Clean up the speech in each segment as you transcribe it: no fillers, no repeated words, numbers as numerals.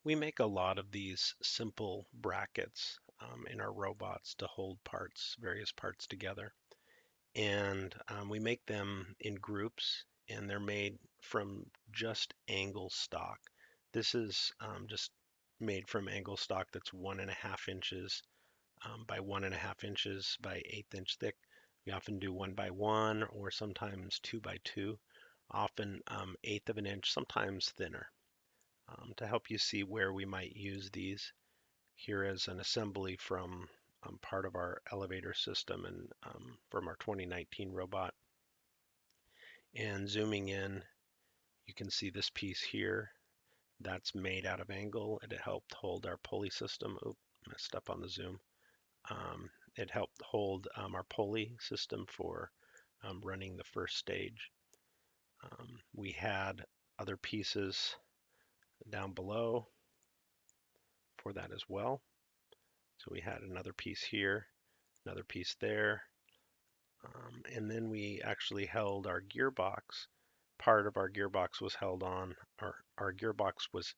We make a lot of these simple brackets in our robots to hold parts, various parts together. And we make them in groups, and they're made from just angle stock. This is just made from angle stock that's 1.5 inches by 1.5 inches by 1/8 inch thick. We often do 1 by 1 or sometimes 2 by 2, often 1/8 of an inch, sometimes thinner. To help you see where we might use these, here is an assembly from part of our elevator system and from our 2019 robot. And zooming in, you can see this piece here that's made out of angle, and it helped hold our pulley system. Oop, messed up on the zoom. It helped hold our pulley system for running the first stage. We had other pieces down below for that as well. So we had another piece here, another piece there, and then we actually held our gearbox. Part of our gearbox was held on, or our gearbox was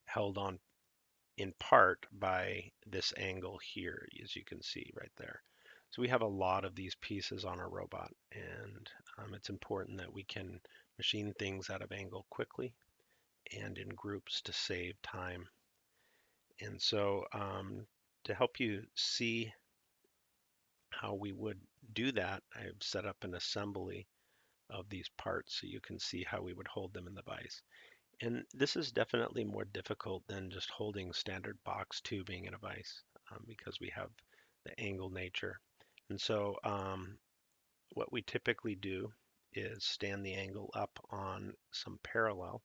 held on in part by this angle here, as you can see right there. So we have a lot of these pieces on our robot, and it's important that we can machine things out of angle quickly and in groups to save time. And so to help you see how we would do that, I've set up an assembly of these parts so you can see how we would hold them in the vise. And this is definitely more difficult than just holding standard box tubing in a vise because we have the angle nature. And so what we typically do is stand the angle up on some parallel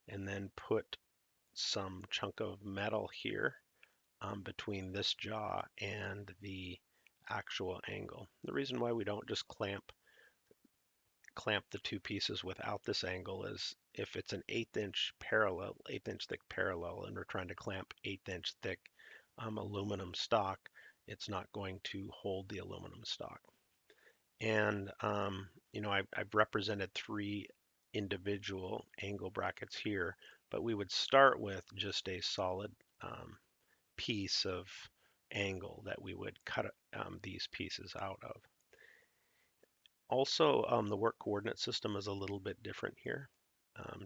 and then put some chunk of metal here between this jaw and the actual angle. The reason why we don't just clamp the two pieces without this angle is if it's an 1/8 inch parallel, 1/8 inch thick parallel, and we're trying to clamp 1/8 inch thick aluminum stock, it's not going to hold the aluminum stock. And I've represented 3 individual angle brackets here, but we would start with just a solid piece of angle that we would cut these pieces out of. Also, the work coordinate system is a little bit different here.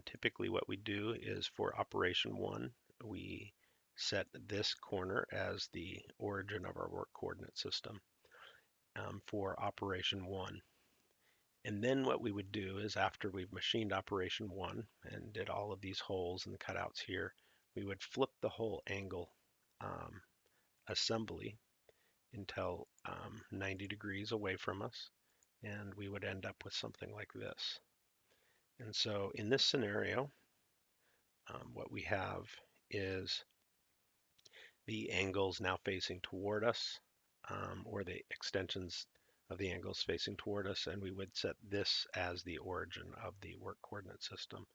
Typically what we do is for operation 1, we set this corner as the origin of our work coordinate system for operation 1. And then what we would do is after we've machined operation 1 and did all of these holes and cutouts here, we would flip the whole angle um, assembly until 90 degrees away from us, and we would end up with something like this. And so in this scenario, what we have is the angles now facing toward us, or the extensions of the angles facing toward us, and we would set this as the origin of the work coordinate system.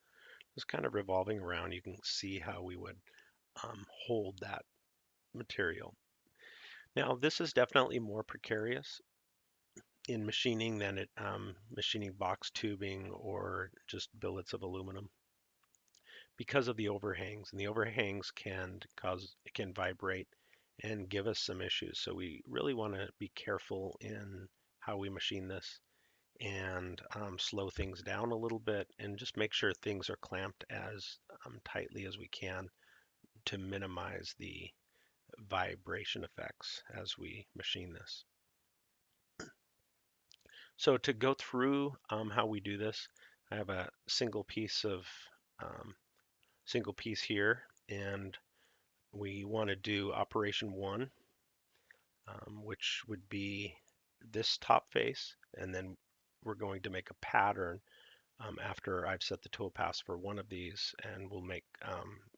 Just kind of revolving around, you can see how we would hold that material. Now, this is definitely more precarious in machining than machining box tubing or just billets of aluminum because of the overhangs. And the overhangs can vibrate and give us some issues. So we really want to be careful in how we machine this and slow things down a little bit and just make sure things are clamped as tightly as we can to minimize the vibration effects as we machine this. So to go through how we do this, I have a um, single piece here, and we want to do operation 1, which would be this top face, and then we're going to make a pattern after I've set the tool pass for one of these, and we'll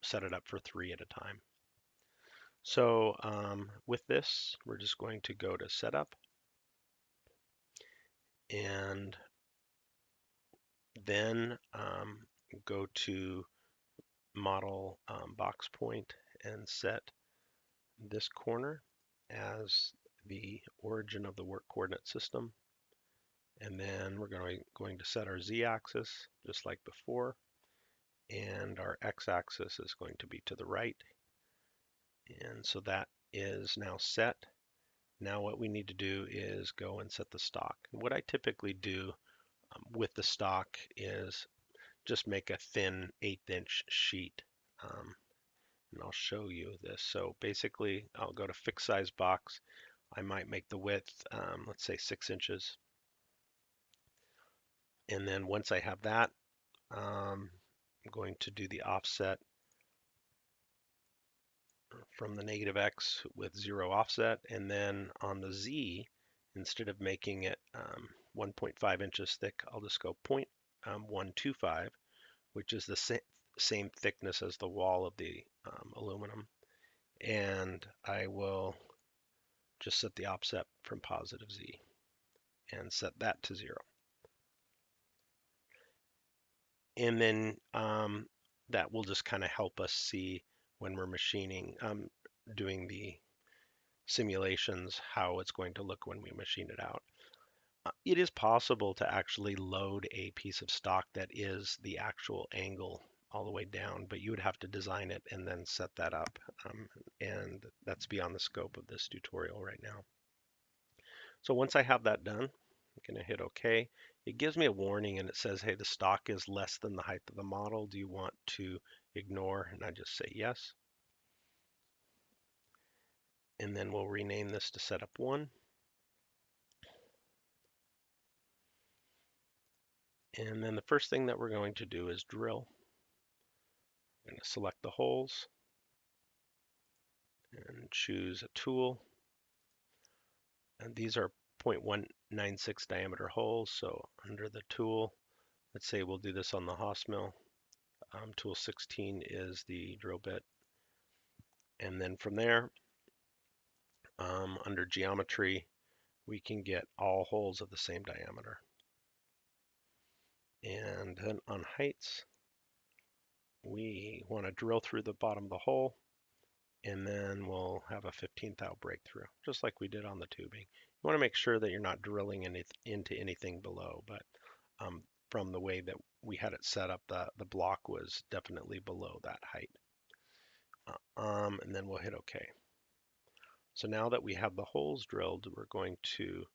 set it up for 3 at a time. So with this, we're just going to go to setup, and then go to model box point and set this corner as the origin of the work coordinate system. And then we're going to set our z-axis just like before. and our x-axis is going to be to the right. And so that is now set. Now what we need to do is go and set the stock. And what I typically do with the stock is just make a thin 1/8" sheet. And I'll show you this. So basically, I'll go to fixed size box. I might make the width, let's say 6 inches. And then once I have that, I'm going to do the offset from the -x with 0 offset. And then on the Z, instead of making it 1.5 inches thick, I'll just go 0.125, which is the same thickness as the wall of the aluminum. And I will just set the offset from +Z and set that to 0. And then that will just kind of help us see when we're machining, doing the simulations, how it's going to look when we machine it out. It is possible to actually load a piece of stock that is the actual angle all the way down, but you would have to design it and then set that up. And that's beyond the scope of this tutorial right now. So once I have that done, I'm going to hit OK. It gives me a warning and it says, hey, the stock is less than the height of the model. Do you want to ignore? And I just say yes. And then we'll rename this to setup 1. And then the first thing that we're going to do is drill. I'm going to select the holes and choose a tool. And these are 0.196 diameter holes. So under the tool, let's say we'll do this on the Haas mill. Tool 16 is the drill bit. And then from there, under geometry, we can get all holes of the same diameter. And then on heights, we want to drill through the bottom of the hole, and then we'll have a 1/15 thou breakthrough, just like we did on the tubing. You want to make sure that you're not drilling into anything below, but from the way that we had it set up, the block was definitely below that height. And then we'll hit OK. So now that we have the holes drilled, we're going to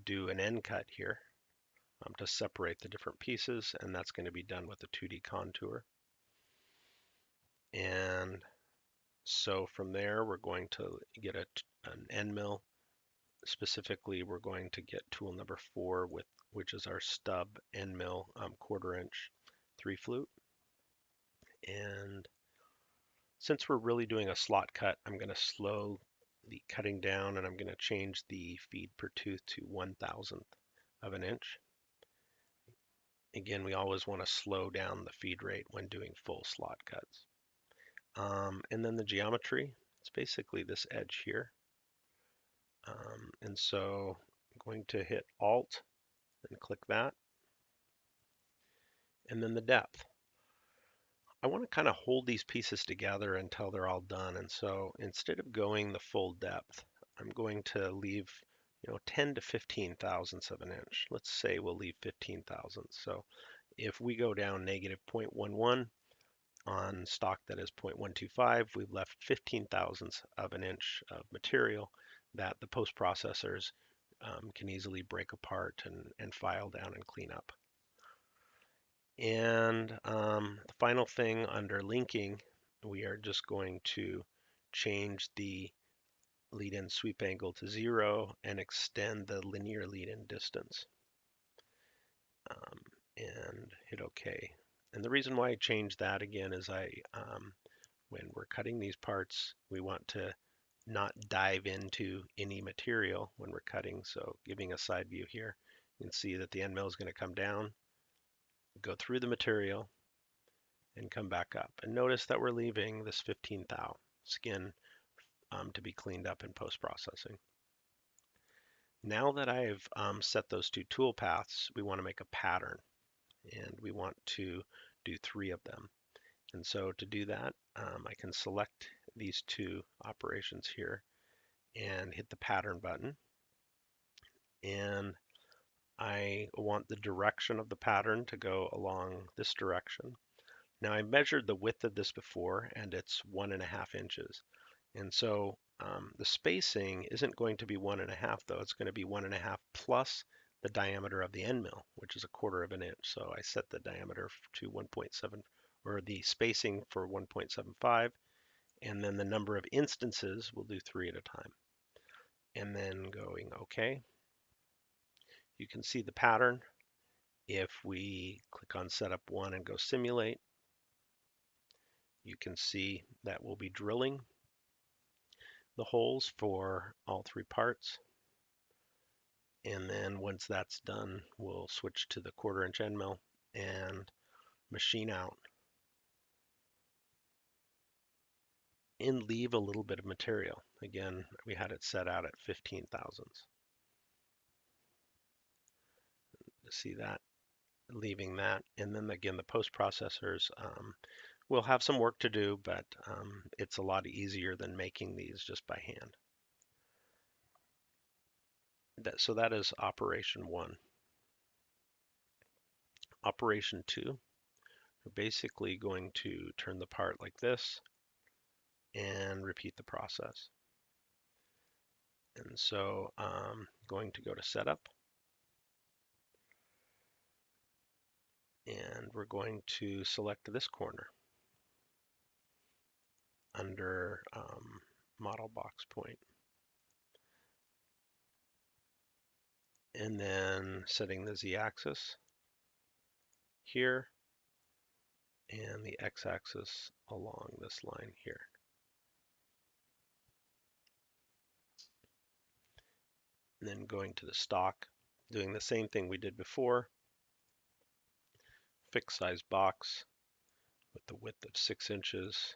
do an end cut here to separate the different pieces, and that's going to be done with a 2D contour. And so from there, we're going to get an end mill. Specifically, we're going to get tool number 4, which is our stub end mill 1/4 inch 3 flute. And since we're really doing a slot cut, I'm going to slow the cutting down, and I'm going to change the feed per tooth to 1/1000th of an inch. Again, we always want to slow down the feed rate when doing full slot cuts. And then the geometry, it's basically this edge here. And so I'm going to hit Alt and click that. And then the depth. I want to kind of hold these pieces together until they're all done. And so instead of going the full depth, I'm going to leave 10 to 15 thousandths of an inch. Let's say we'll leave 15 thousandths. So if we go down -0.11 on stock that is 0.125, we've left 15 thousandths of an inch of material that the post processors can easily break apart and file down and clean up. And the final thing under linking, we are just going to change the lead-in sweep angle to 0 and extend the linear lead-in distance. And hit OK. And the reason why I changed that again is when we're cutting these parts, we want to not dive into any material when we're cutting. So giving a side view here, you can see that the end mill is going to come down, go through the material, and come back up. And notice that we're leaving this 15 thou skin to be cleaned up in post-processing. Now that I've set those 2 tool paths, we want to make a pattern, and we want to do 3 of them. And so to do that, I can select these 2 operations here and hit the pattern button. And I want the direction of the pattern to go along this direction. Now I measured the width of this before and it's 1.5 inches. And so the spacing isn't going to be 1.5 though, it's going to be 1.5 plus the diameter of the end mill, which is 1/4 of an inch. So I set the diameter to 1.7, or the spacing for 1.75, and then the number of instances, we'll do 3 at a time. And then going OK. You can see the pattern. If we click on Setup 1 and go Simulate, you can see that we'll be drilling the holes for all 3 parts. And then once that's done, we'll switch to the 1/4 inch end mill and machine out and leave a little bit of material. Again, we had it set out at 15 thousandths. See that? Leaving that. And then again, the post processors will have some work to do, but it's a lot easier than making these just by hand. So that is operation 1. Operation 2, we're basically going to turn the part like this and repeat the process. And so I'm going to go to Setup, and we're going to select this corner under Model Box Point. And then setting the Z-axis here and the X-axis along this line here. And then going to the stock, doing the same thing we did before. Fixed size box with the width of 6 inches.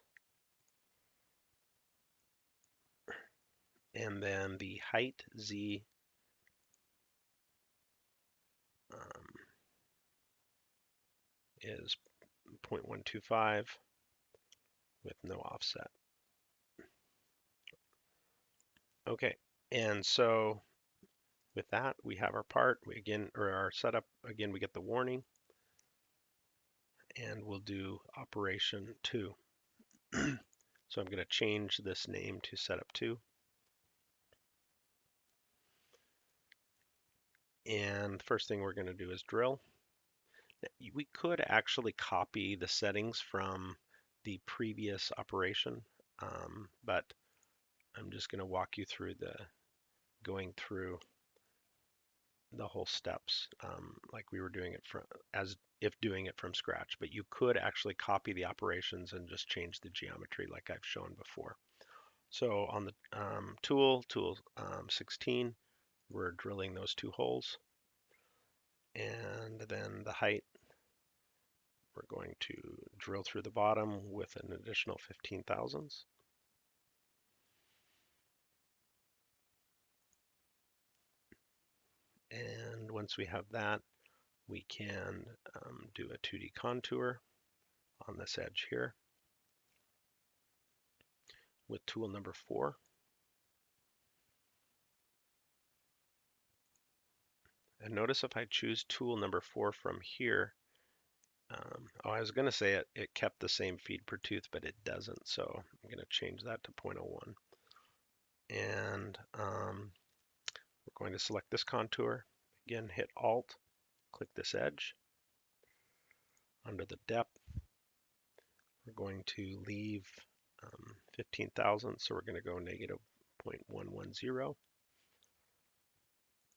And then the height Z is 0.125 with no offset. Okay, and so with that, we have our part. Our setup, again, we get the warning, and we'll do operation 2. So I'm going to change this name to setup 2. And the first thing we're going to do is drill. We could actually copy the settings from the previous operation, but I'm just going to walk you through going through the whole steps like we were doing it as if doing it from scratch. But you could actually copy the operations and just change the geometry like I've shown before. So on the tool 16, we're drilling those 2 holes. And then the height, we're going to drill through the bottom with an additional 15 thousandths. And once we have that, we can do a 2D contour on this edge here with tool number 4. And notice if I choose tool number 4 from here, I was going to say it kept the same feed per tooth, but it doesn't. So I'm going to change that to 0.01. And we're going to select this contour. Again, hit Alt, click this edge. Under the depth, we're going to leave 15 thousandths, so we're going to go negative 0.110.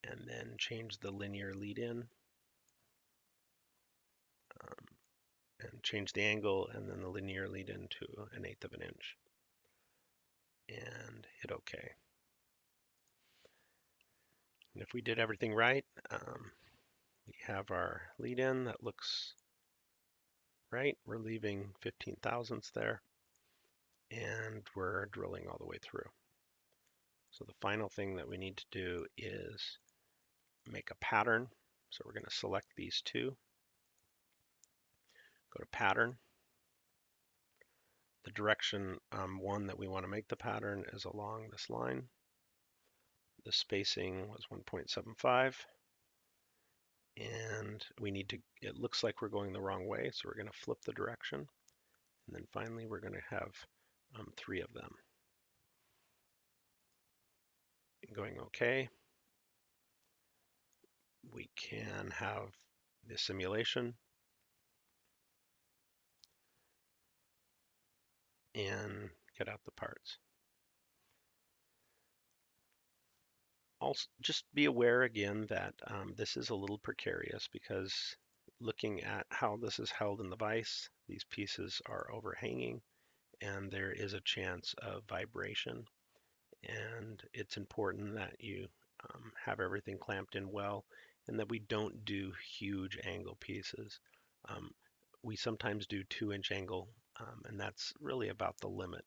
And then change the linear lead in. And change the angle and then the linear lead in to 1/8 of an inch. And hit OK. And if we did everything right, we have our lead in that looks right. We're leaving 15 thousandths there, and we're drilling all the way through. So the final thing that we need to do is make a pattern. So we're going to select these 2. Go to Pattern. The direction 1 that we want to make the pattern is along this line. The spacing was 1.75. And we need to, it looks like we're going the wrong way, so we're going to flip the direction. And then finally, we're going to have 3 of them. Going OK, we can have the simulation and get out the parts. Also, just be aware again that this is a little precarious because looking at how this is held in the vise, these pieces are overhanging and there is a chance of vibration. And it's important that you have everything clamped in well and that we don't do huge angle pieces. Um, we sometimes do 2-inch angle, and that's really about the limit.